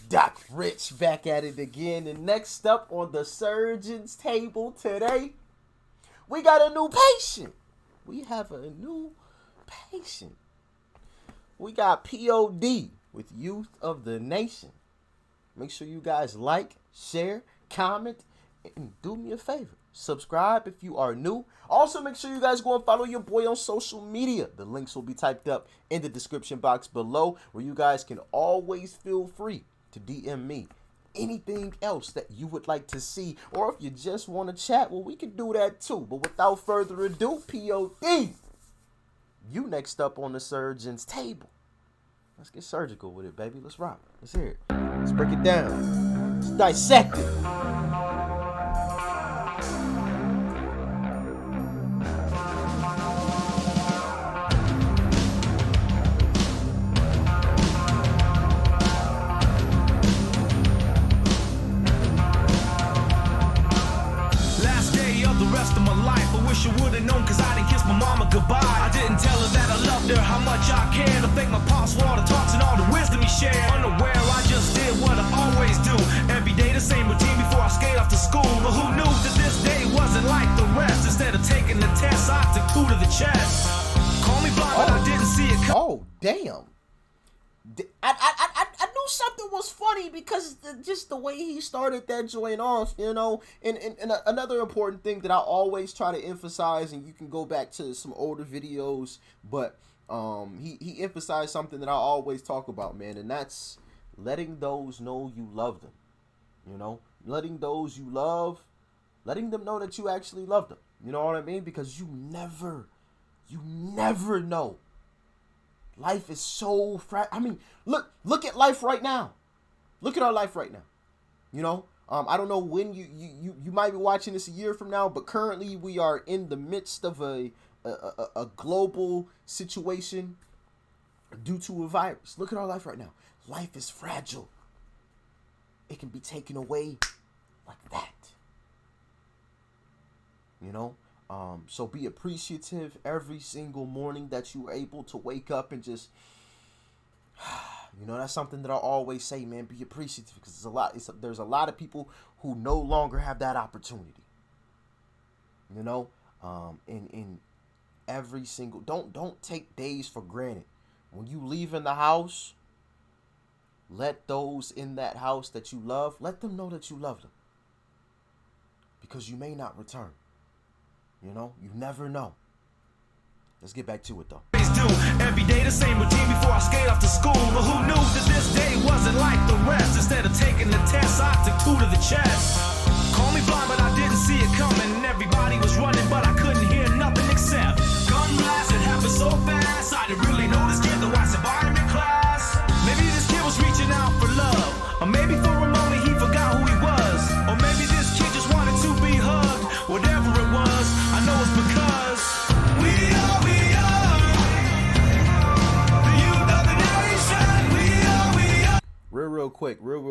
Doc Rich back at it again. And next up on the surgeon's table today, we got a new patient. We have a new patient. We got P.O.D. with Youth of the Nation. Make sure you guys like, share, comment, and do me a favor. Subscribe if you are new. Also, make sure you guys go and follow your boy on social media. The links will be typed up in the description box below, where you guys can always feel free to DM me anything else that you would like to see, or if you just want to chat, well, we can do that too. But without further ado, P.O.D., you next up on the surgeon's table. Let's get surgical with it, baby. Let's rock. Let's hear it. Let's break it down. Let's dissect it. You would've known, cause I didn't kiss my mama goodbye. I didn't tell her that I loved her, how much I cared. I thank my pops for all the talks and all the wisdom he shared. Unaware, I just did what I always do. Every day the same routine before I skate off to school. But who knew that this day wasn't like the rest? Instead of taking the test, I took 2 to the chest. Call me blind, but I didn't see it. Oh, damn. I knew something was funny because just the way he started that joint off, you know. And another important thing that I always try to emphasize, and you can go back to some older videos, but he emphasized something that I always talk about, man, and that's letting those know you love them. You know, letting those you love, letting them know that you actually love them. You know what I mean? Because you never know. Life is so I mean, look at life right now. Look at our life right now. You know, I don't know when you might be watching this a year from now, but currently we are in the midst of a global situation due to a virus. Look at our life right now. Life is fragile. It can be taken away like that. You know? So be appreciative every single morning that you are able to wake up and just, you know, that's something that I always say, man. Be appreciative, because there's a lot of people who no longer have that opportunity. You know, in every single, don't take days for granted. When you leave in the house, let those in that house that you love, let them know that you love them, because you may not return. You know, you never know. Let's get back to it, though. Every day the same routine before I skate off to school. But who knew that this day wasn't like the rest? Instead of taking the test, I took 2 to the chest. Call me blind, but I didn't see it coming. And everybody was running, but I couldn't hear nothing except gun blast. It happened so fast. I didn't really know this kid, the white environment class. Maybe this kid was reaching out for love, or maybe for a moment he forgot who he was, or maybe this kid just wanted to be hugged. Whatever it was, I know it's because we are the youth of the nation. We are. Real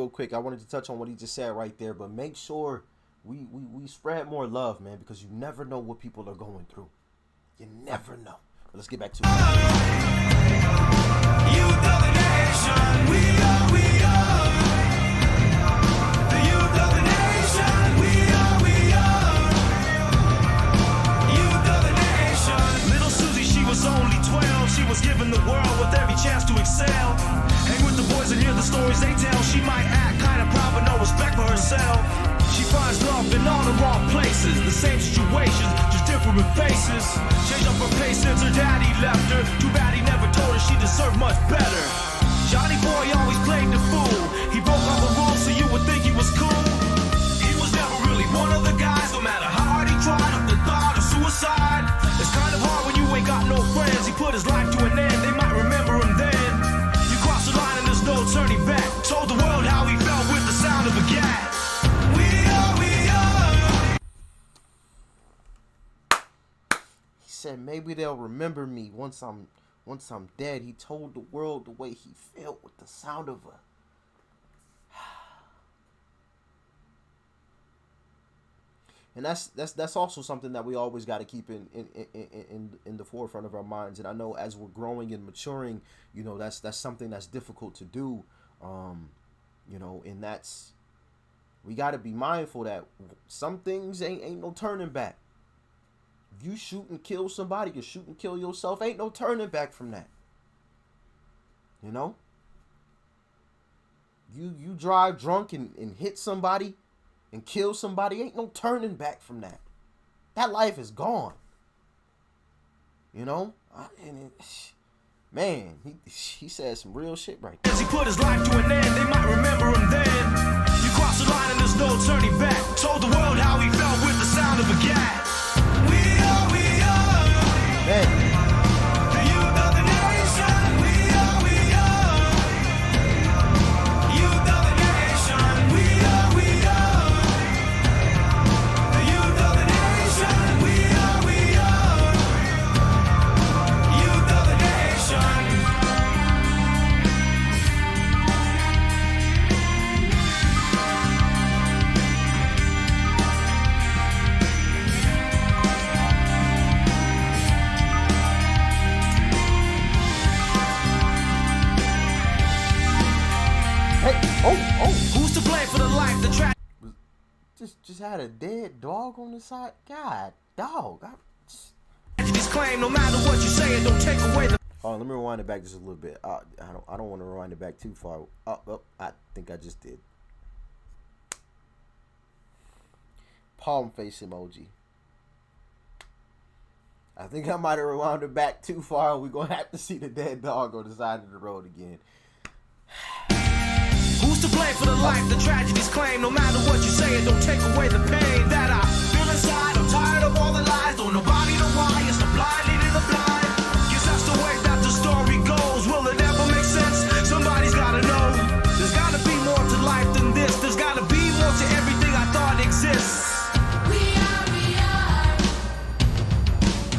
quick. I wanted to touch on what he just said right there, but make sure we spread more love, man, because you never know what people are going through. You never know. But let's get back to it. Youth of the nation. We are the youth of the nation. We are. Little Susie, she was only 12. She was given the world with every chance to excel. Hang with the boys and hear the stories they tell. She might act kind of proud, but no respect for herself. She finds love in all the wrong places. The same situations, just different faces. Changed up her pace since her daddy left her. Too bad he never told her she deserved much better. Johnny boy always played the fool. He broke all the rules so you would think he was cool. He was never really one of the guys. No matter how hard he tried, up the thought of suicide. It's kind of hard when you ain't got no friends. He put his life to an end, they might remember him then. You cross the line and there's no turning back. Told the world how he felt with the sound of a gat. We are. He said maybe they'll remember me once I'm dead. He told the world the way he felt with the sound of a. And that's also something that we always got to keep in the forefront of our minds. And I know as we're growing and maturing, you know, that's something that's difficult to do. You know, and that's, we got to be mindful that some things ain't no turning back. If you shoot and kill somebody, you shoot and kill yourself, ain't no turning back from that. You know? You drive drunk and hit somebody and kill somebody, ain't no turning back from that. That life is gone. You know? Man, he said some real shit right there. As he put his life to an end, they might remember him then. You cross the line and there's no turning back. Told the world how he felt with the sound of a gat. We are, Man. the youth of the nation. We are, youth of the nation. We are, the youth of the nation. We are, youth of the nation. Who's to blame for the life the track? Just had a dead dog on the side. God, dog. Tragedies claim no matter what you say, it don't take away the. Hold on, let me rewind it back just a little bit. I don't want to rewind it back too far. I think I just did. Palm face emoji. I think I might have rewound it back too far. We're gonna have to see the dead dog on the side of the road again. Who's to blame for the life the tragedies claim? No matter what you say, it don't take away the pain that I feel inside. I'm tired of all the lies, don't nobody know why. It's the blind leading the blind. Guess that's the way that the story goes. Will it ever make sense? Somebody's gotta know. There's gotta be more to life than this. There's gotta be more to everything I thought exists. We are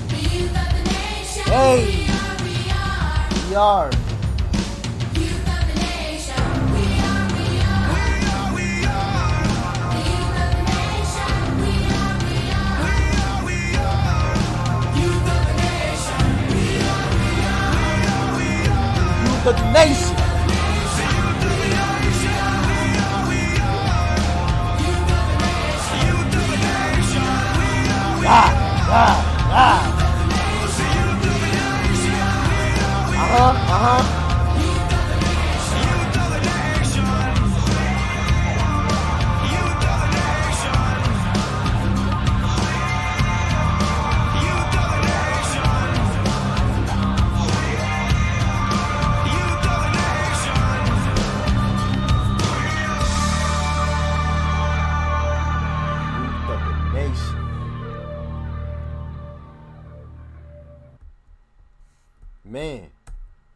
the youth of the nation. Hey. We are We are. youth of the nation. We are the youth of the nation. We are youth of the nation. Youth of the nation. Youth of the nation.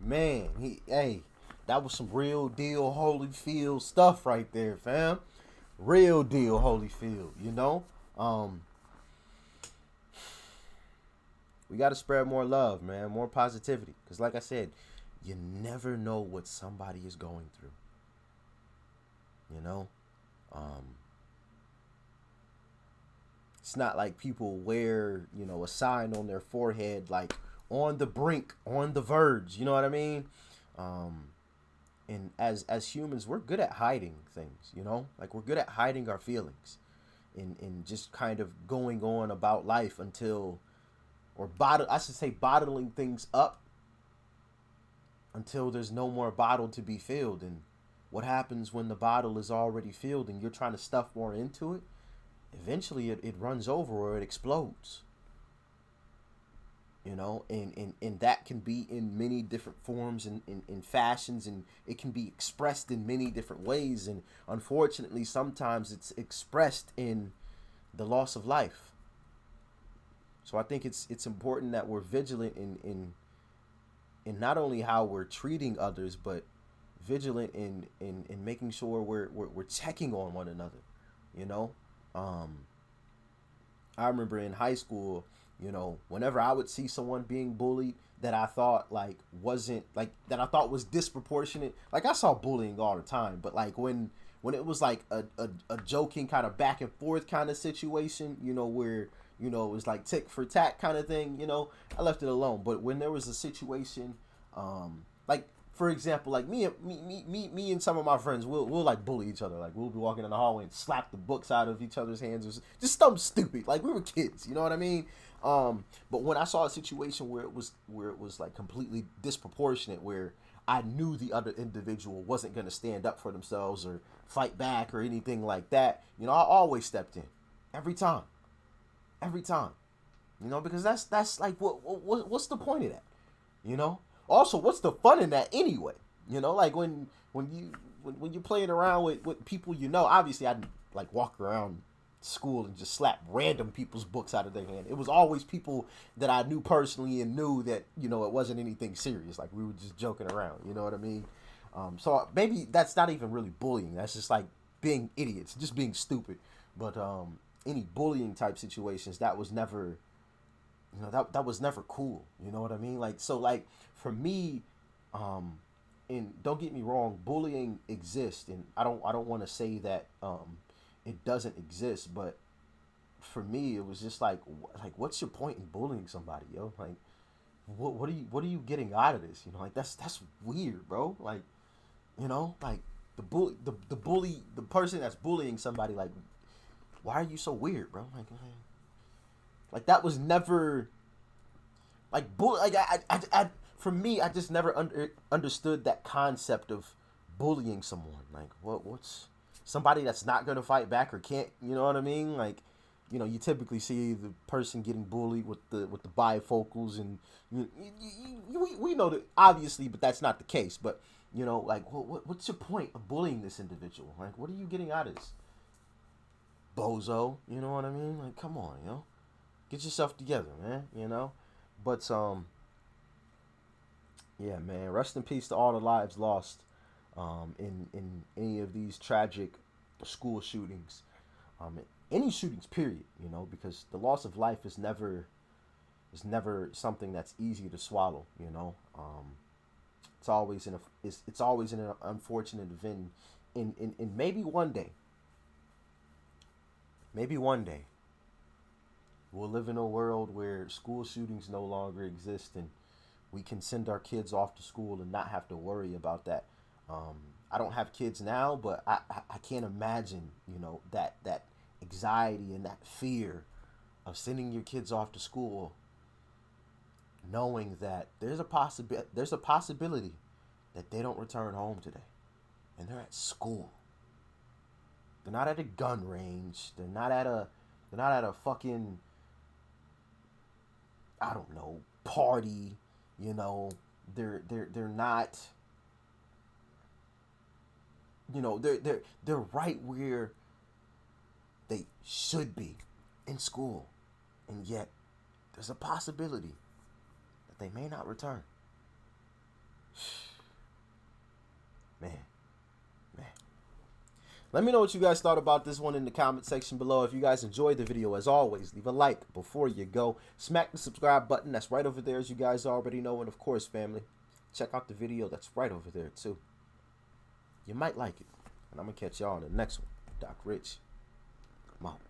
Man, that was some real deal Holyfield stuff right there, fam. Real deal Holyfield, you know? We got to spread more love, man, more positivity. Because like I said, you never know what somebody is going through. You know? It's not like people wear, you know, a sign on their forehead like on the brink, on the verge, you know what I mean? And as humans, we're good at hiding things, you know? Like we're good at hiding our feelings and just kind of going on about life until, or bottling things up until there's no more bottle to be filled. And what happens when the bottle is already filled and you're trying to stuff more into it? Eventually it runs over or it explodes. You know, and that can be in many different forms and in fashions, and it can be expressed in many different ways. And unfortunately, sometimes it's expressed in the loss of life. So I think it's important that we're vigilant in not only how we're treating others, but vigilant in making sure we're checking on one another. You know, I remember in high school, you know, whenever I would see someone being bullied that I thought that I thought was disproportionate. Like I saw bullying all the time, but like when it was like a joking kind of back and forth kind of situation, you know, where, you know, it was like tick for tack kind of thing, you know, I left it alone. But when there was a situation, like for example, like me and some of my friends, we'll like bully each other. Like we'll be walking in the hallway and slap the books out of each other's hands, or just something stupid. Like we were kids, you know what I mean? But when I saw a situation where it was like completely disproportionate, where I knew the other individual wasn't going to stand up for themselves or fight back or anything like that, you know, I always stepped in every time, you know, because that's like what's the point of that, you know? Also, what's the fun in that anyway? You know, like when you're playing around with people, you know, obviously I didn't like walk around school and just slap random people's books out of their hand. It was always people that I knew personally and knew that, you know, it wasn't anything serious. Like we were just joking around, you know what I mean? So maybe that's not even really bullying. That's just like being idiots, just being stupid. But any bullying type situations, that was never, you know, that was never cool. You know what I mean? Like, so like for me, and don't get me wrong, bullying exists, and I don't want to say that it doesn't exist, but for me, it was just like what's your point in bullying somebody, yo? Like, what are you getting out of this? You know, like that's weird, bro. Like, you know, like the bully, the person that's bullying somebody, like, why are you so weird, bro? Like that was never like like I for me, I just never understood that concept of bullying someone. Like what's somebody that's not gonna fight back or can't, you know what I mean? Like, you know, you typically see the person getting bullied with the bifocals, and we know that obviously, but that's not the case. But you know, like what's your point of bullying this individual? Like, what are you getting out of this, bozo? You know what I mean? Like, come on, you know, get yourself together, man. You know, but yeah, man. Rest in peace to all the lives lost in any of these tragic school shootings, any shootings, period. You know, because the loss of life is never something that's easy to swallow. You know, it's always it's always an unfortunate event, and maybe one day we'll live in a world where school shootings no longer exist, and we can send our kids off to school and not have to worry about that. I don't have kids now, but I can't imagine, you know, that anxiety and that fear of sending your kids off to school, knowing that there's a possibility that they don't return home today, and they're at school. They're not at a gun range. They're not at a fucking, I don't know, party. You know, they're not, you know, they're right where they should be, in school, and yet there's a possibility that they may not return. Man. Let me know what you guys thought about this one in the comment section below. If you guys enjoyed the video, as always, leave a like before you go. Smack the subscribe button. That's right over there, as you guys already know. And, of course, family, check out the video that's right over there, too. You might like it. And I'm going to catch y'all on the next one. Doc Rich. I'm out.